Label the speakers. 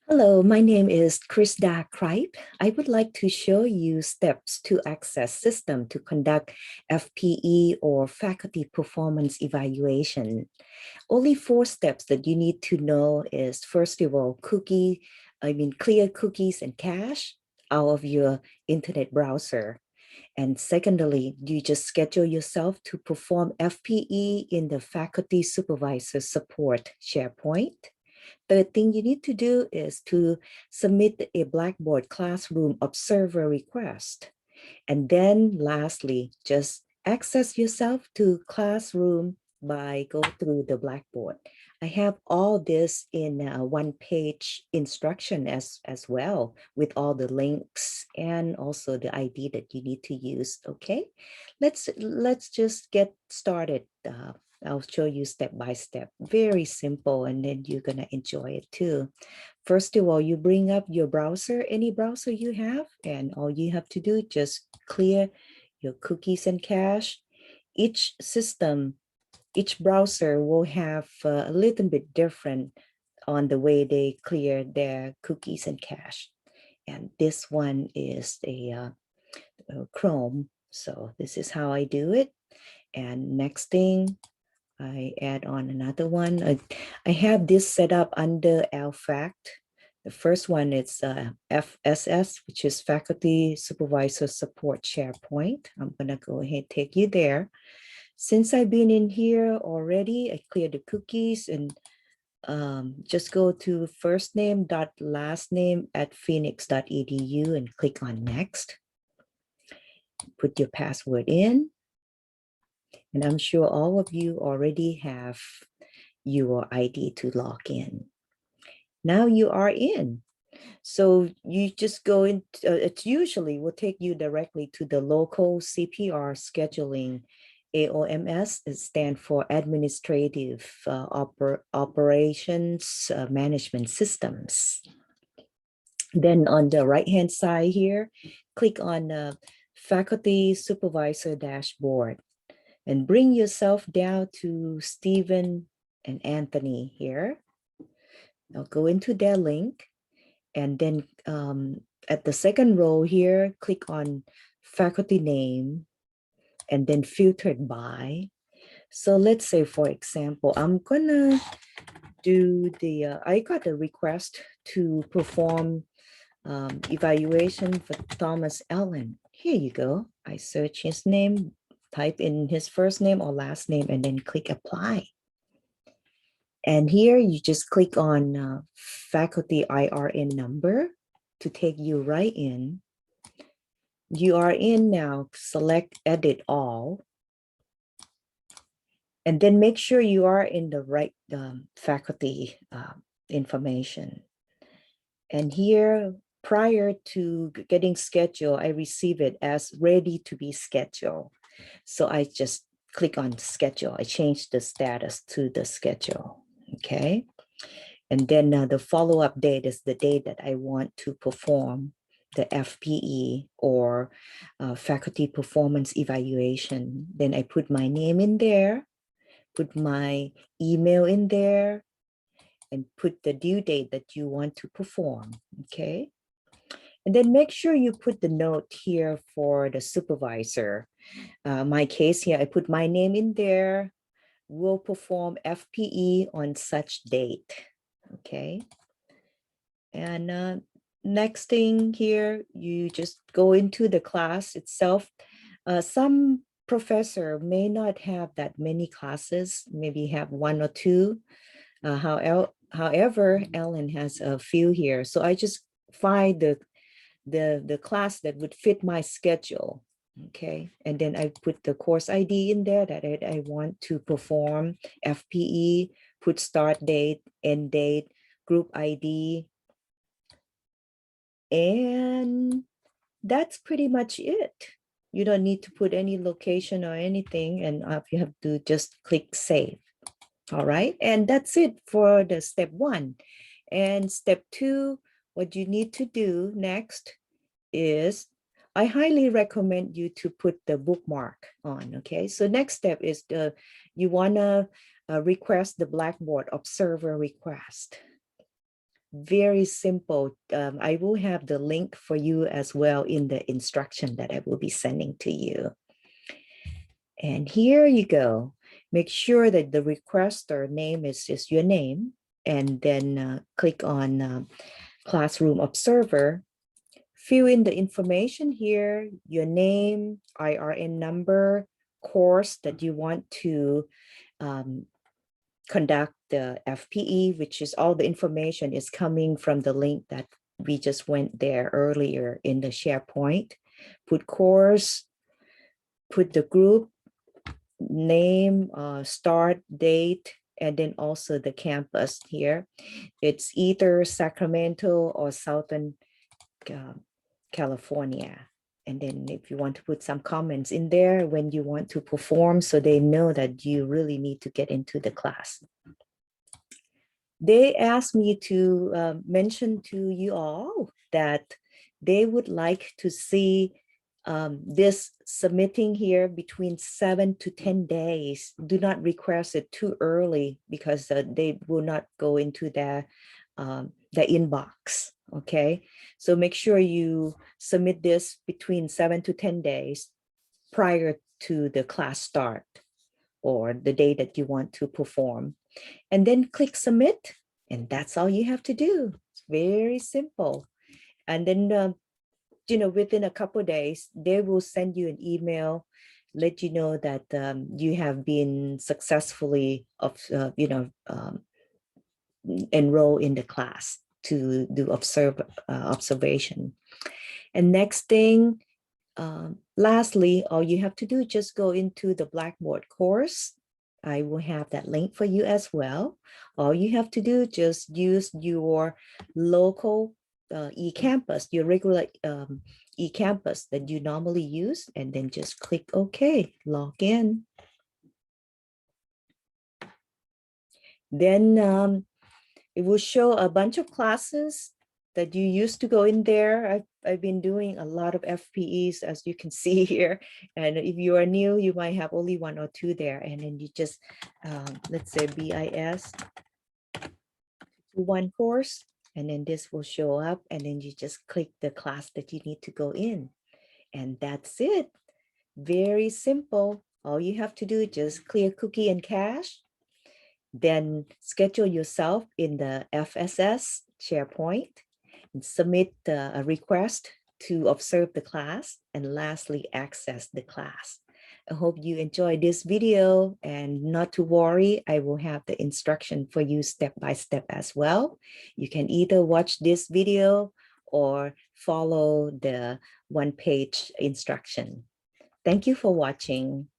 Speaker 1: Hello, my name is Krista Kripe. I would like to show you steps to access system to conduct FPE or faculty performance evaluation. Only four steps that you need to know is first of all, clear cookies and cache out of your internet browser. And secondly, you just schedule yourself to perform FPE in the faculty supervisor support SharePoint. Third thing you need to do is to submit a Blackboard classroom observer request. And then lastly, just access yourself to classroom by go through the Blackboard. I have all this in a one-page instruction as well with all the links and also the ID that you need to use. Okay, let's just get started. I'll show you step by step, very simple, and then you're gonna enjoy it too. First of all, you bring up your browser, any browser you have, and all you have to do, just clear your cookies and cache. Each system, each browser will have a little bit different on the way they clear their cookies and cache. And this one is a Chrome. So this is how I do it. And next thing, I add on another one. I have this set up under LFACT. The first one is FSS, which is Faculty Supervisor Support SharePoint. I'm gonna go ahead and take you there. Since I've been in here already, I cleared the cookies and just go to first name dot last name at phoenix.edu and click on next. Put your password in. And I'm sure all of you already have your ID to log in. Now you are in. So you just go in, it usually will take you directly to the local CPR scheduling. AOMS stands for Administrative Operations Management Systems. Then on the right-hand side here, click on Faculty Supervisor Dashboard and bring yourself down to Stephen and Anthony here. I'll go into their link. And then at the second row here, click on faculty name and then filtered by. So let's say, for example, I'm gonna do I got a request to perform evaluation for Thomas Allen. Here you go. I search his name, type in his first name or last name, and then click apply. And here you just click on faculty IRN number to take you right in. You are in now, select edit all. And then make sure you are in the right faculty information. And here, prior to getting scheduled, I receive it as ready to be scheduled. So I just click on schedule. I change the status to the schedule. Okay. And then the follow-up date is the date that I want to perform the FPE or faculty performance evaluation. Then I put my name in there, put my email in there, and put the due date that you want to perform, okay? And then make sure you put the note here for the supervisor. My case here, I put my name in there, will perform FPE on such date, okay? And next thing here, you just go into the class itself. Some professor may not have that many classes, maybe have one or two. However, Ellen has a few here. So I just find the class that would fit my schedule. Okay, and then I put the course ID in there that I want to perform FPE, put start date, end date, group ID, and that's pretty much it. You don't need to put any location or anything, and you have to just click save. All right, and that's it for the step one. And step two, what you need to do next is, I highly recommend you to put the bookmark on, okay? So next step is you wanna request the Blackboard observer request. Very simple. I will have the link for you as well in the instruction that I will be sending to you. And here you go. Make sure that the requester name is just your name, and then click on Classroom Observer. Fill in the information here, your name, IRN number, course that you want to conduct the FPE, which is all the information is coming from the link that we just went there earlier in the SharePoint. Put course, put the group name, start date, and then also the campus here. It's either Sacramento or Southern California. And then if you want to put some comments in there when you want to perform, so they know that you really need to get into the class. They asked me to mention to you all that they would like to see this submitting here between 7 to 10 days. Do not request it too early because they will not go into the inbox. Okay, so make sure you submit this between 7 to 10 days prior to the class start or the day that you want to perform. And then click submit, and that's all you have to do. It's very simple. And then, within a couple of days, they will send you an email, let you know that you have been successfully enroll in the class to do observation. And next thing, lastly, all you have to do, just go into the Blackboard course. I will have that link for you as well. All you have to do, just use your local eCampus, your regular eCampus that you normally use, and then just click OK, log in. Then it will show a bunch of classes that you used to go in there. I've been doing a lot of FPEs, as you can see here. And if you are new, you might have only 1 or 2 there. And then you just, let's say BIS, one course, and then this will show up. And then you just click the class that you need to go in. And that's it. Very simple. All you have to do is just clear cookie and cache. Then schedule yourself in the FSS SharePoint and submit a request to observe the class, and lastly, access the class. I hope you enjoyed this video, and not to worry, I will have the instruction for you step by step as well. You can either watch this video or follow the one-page instruction. Thank you for watching.